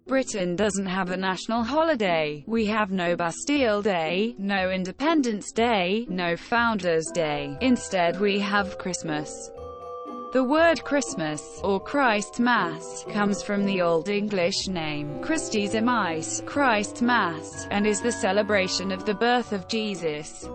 Britain doesn't have a national holiday. We have no Bastille Day, no Independence Day, no Founders' Day. Instead we have Christmas. The word Christmas, or Christ Mass, comes from the Old English name, Christis Emais, Christ Mass, and is the celebration of the birth of Jesus.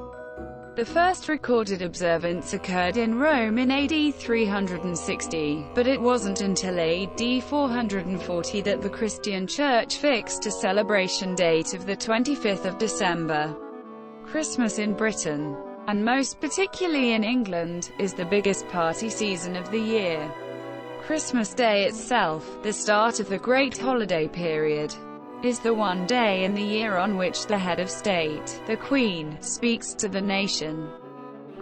The first recorded observance occurred in Rome in AD 360, but it wasn't until AD 440 that the Christian Church fixed a celebration date of the 25th of December. Christmas in Britain, and most particularly in England, is the biggest party season of the year. Christmas Day itself, the start of the great holiday period, is the one day in the year on which the head of state, the Queen, speaks to the nation.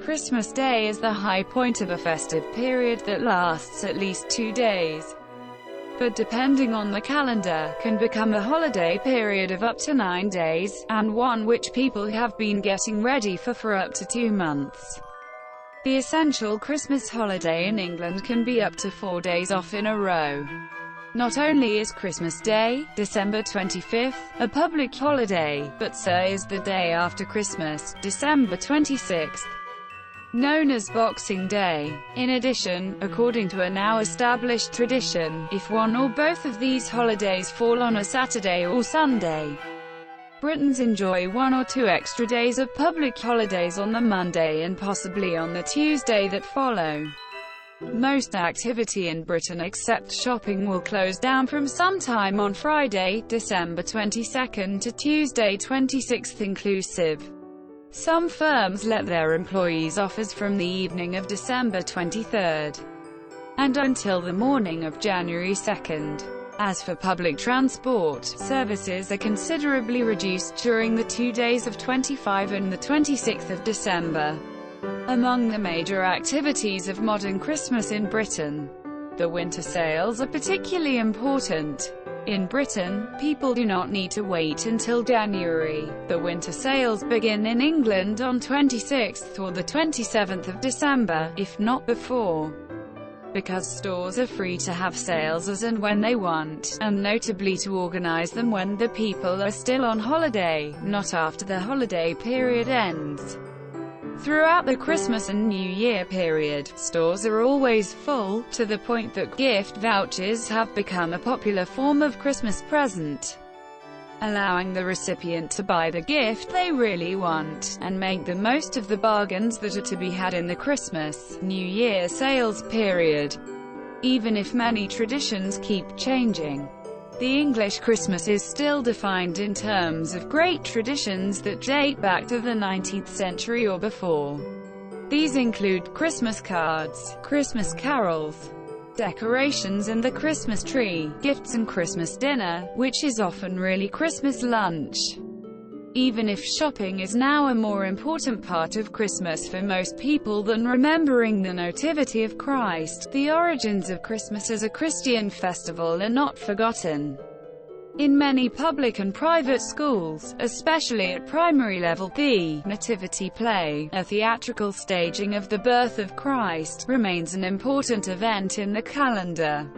Christmas Day is the high point of a festive period that lasts at least 2 days, but depending on the calendar, can become a holiday period of up to 9 days, and one which people have been getting ready for up to 2 months. The essential Christmas holiday in England can be up to 4 days off in a row. Not only is Christmas Day, December 25th, a public holiday, but so is the day after Christmas, December 26th, known as Boxing Day. In addition, according to a now established tradition, if one or both of these holidays fall on a Saturday or Sunday, Britons enjoy 1 or 2 extra days of public holidays on the Monday and possibly on the Tuesday that follow. Most activity in Britain except shopping will close down from sometime on Friday, December 22nd to Tuesday 26th inclusive. Some firms let their employees off as from the evening of December 23rd and until the morning of January 2nd. As for public transport, services are considerably reduced during the 2 days of 25 and the 26th of December. Among the major activities of modern Christmas in Britain, the winter sales are particularly important. In Britain, people do not need to wait until January. The winter sales begin in England on 26th or the 27th of December, if not before, because stores are free to have sales as and when they want, and notably to organize them when the people are still on holiday, not after the holiday period ends. Throughout the Christmas and New Year period, stores are always full, to the point that gift vouchers have become a popular form of Christmas present, allowing the recipient to buy the gift they really want, and make the most of the bargains that are to be had in the Christmas, New Year sales period. Even if many traditions keep changing, the English Christmas is still defined in terms of great traditions that date back to the 19th century or before. These include Christmas cards, Christmas carols, decorations and the Christmas tree, gifts and Christmas dinner, which is often really Christmas lunch. Even if shopping is now a more important part of Christmas for most people than remembering the Nativity of Christ, the origins of Christmas as a Christian festival are not forgotten. In many public and private schools, especially at primary level, the Nativity play, a theatrical staging of the birth of Christ, remains an important event in the calendar.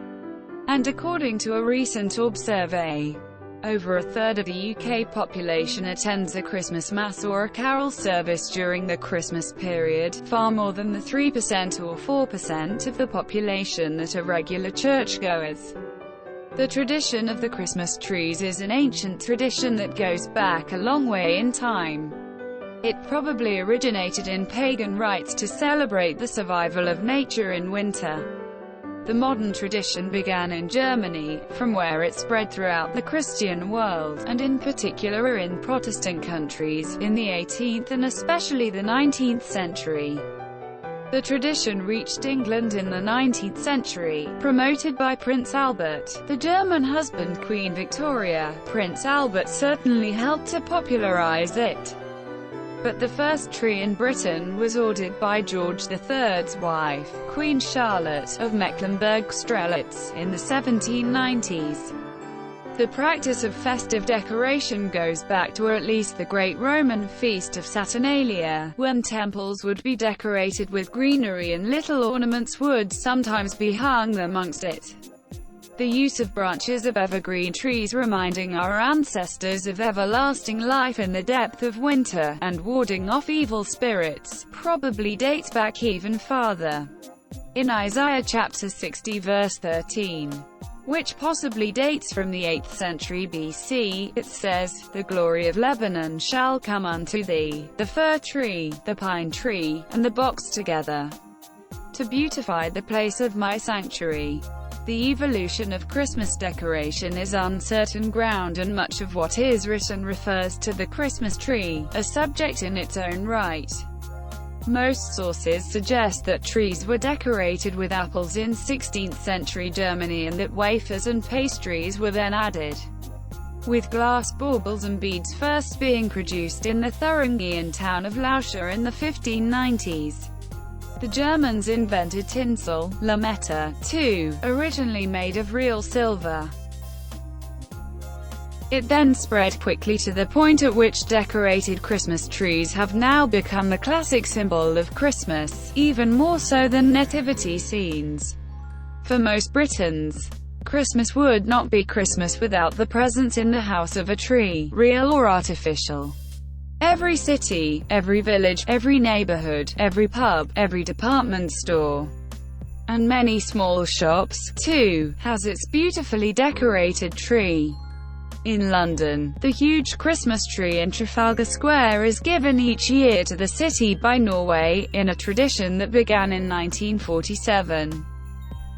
And according to a recent Orb survey, over a third of the UK population attends a Christmas Mass or a carol service during the Christmas period, far more than the 3% or 4% of the population that are regular churchgoers. The tradition of the Christmas trees is an ancient tradition that goes back a long way in time. It probably originated in pagan rites to celebrate the survival of nature in winter. The modern tradition began in Germany, from where it spread throughout the Christian world, and in particular in Protestant countries, in the 18th and especially the 19th century. The tradition reached England in the 19th century, promoted by Prince Albert, the German husband Queen Victoria. Prince Albert certainly helped to popularize it. But the first tree in Britain was ordered by George III's wife, Queen Charlotte, of Mecklenburg-Strelitz, in the 1790s. The practice of festive decoration goes back to at least the Great Roman Feast of Saturnalia, when temples would be decorated with greenery and little ornaments would sometimes be hung amongst it. The use of branches of evergreen trees reminding our ancestors of everlasting life in the depth of winter, and warding off evil spirits, probably dates back even farther. In Isaiah chapter 60 verse 13, which possibly dates from the 8th century BC, it says, "The glory of Lebanon shall come unto thee, the fir tree, the pine tree, and the box together, to beautify the place of my sanctuary." The evolution of Christmas decoration is uncertain ground, and much of what is written refers to the Christmas tree, a subject in its own right. Most sources suggest that trees were decorated with apples in 16th century Germany, and that wafers and pastries were then added, with glass baubles and beads first being produced in the Thuringian town of Lauscha in the 1590s. The Germans invented tinsel, lametta, too, originally made of real silver. It then spread quickly to the point at which decorated Christmas trees have now become the classic symbol of Christmas, even more so than nativity scenes. For most Britons, Christmas would not be Christmas without the presence in the house of a tree, real or artificial. Every city, every village, every neighborhood, every pub, every department store, and many small shops, too, has its beautifully decorated tree. In London, the huge Christmas tree in Trafalgar Square is given each year to the city by Norway, in a tradition that began in 1947.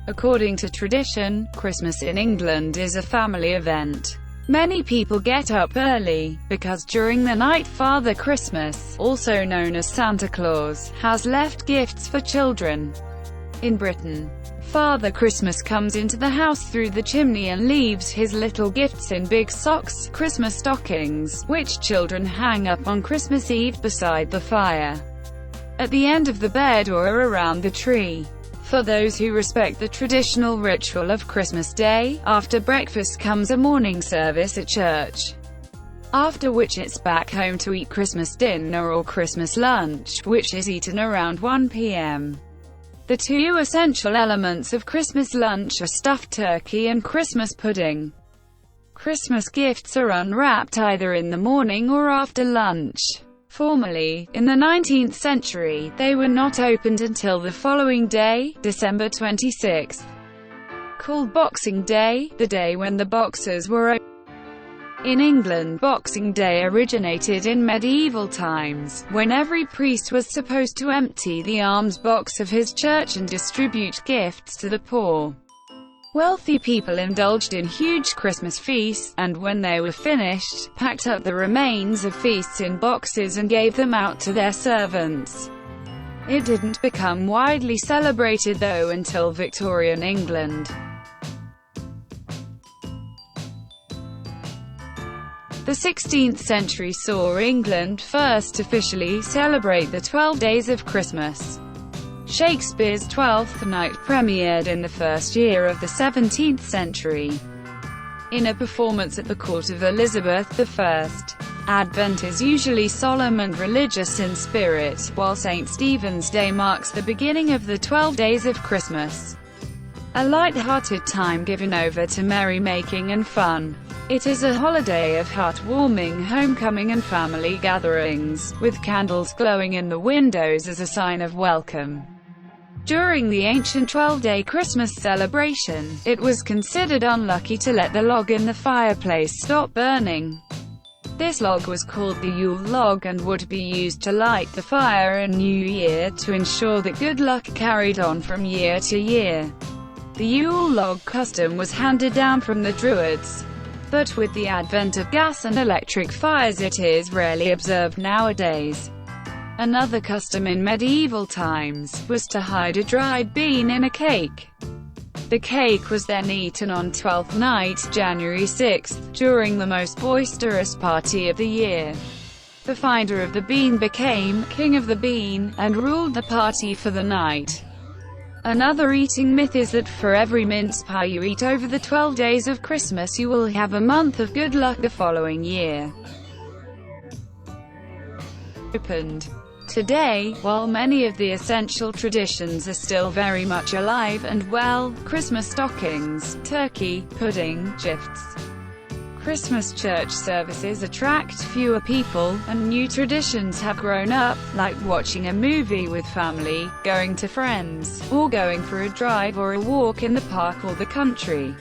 According to tradition, Christmas in England is a family event. Many people get up early, because during the night Father Christmas, also known as Santa Claus, has left gifts for children. In Britain, Father Christmas comes into the house through the chimney and leaves his little gifts in big socks, Christmas stockings, which children hang up on Christmas Eve beside the fire, at the end of the bed or around the tree. For those who respect the traditional ritual of Christmas Day, after breakfast comes a morning service at church, after which it's back home to eat Christmas dinner or Christmas lunch, which is eaten around 1 p.m. The two essential elements of Christmas lunch are stuffed turkey and Christmas pudding. Christmas gifts are unwrapped either in the morning or after lunch. Formerly, in the 19th century, they were not opened until the following day, December 26th, called Boxing Day, the day when the boxes were opened. In England, Boxing Day originated in medieval times, when every priest was supposed to empty the alms box of his church and distribute gifts to the poor. Wealthy people indulged in huge Christmas feasts, and when they were finished, packed up the remains of feasts in boxes and gave them out to their servants. It didn't become widely celebrated though until Victorian England. The 16th century saw England first officially celebrate the 12 Days of Christmas. Shakespeare's Twelfth Night premiered in the first year of the 17th century, in a performance at the court of Elizabeth I. Advent is usually solemn and religious in spirit, while St. Stephen's Day marks the beginning of the 12 Days of Christmas, a light-hearted time given over to merrymaking and fun. It is a holiday of heartwarming homecoming and family gatherings, with candles glowing in the windows as a sign of welcome. During the ancient 12-day Christmas celebration, it was considered unlucky to let the log in the fireplace stop burning. This log was called the Yule log and would be used to light the fire in New Year to ensure that good luck carried on from year to year. The Yule log custom was handed down from the Druids, but with the advent of gas and electric fires it is rarely observed nowadays. Another custom in medieval times was to hide a dried bean in a cake. The cake was then eaten on Twelfth Night, January 6th, during the most boisterous party of the year. The finder of the bean became king of the bean, and ruled the party for the night. Another eating myth is that for every mince pie you eat over the 12 days of Christmas you will have a month of good luck the following year. Opened. Today, while many of the essential traditions are still very much alive and well, Christmas stockings, turkey, pudding, gifts, Christmas church services attract fewer people, and new traditions have grown up, like watching a movie with family, going to friends, or going for a drive or a walk in the park or the country.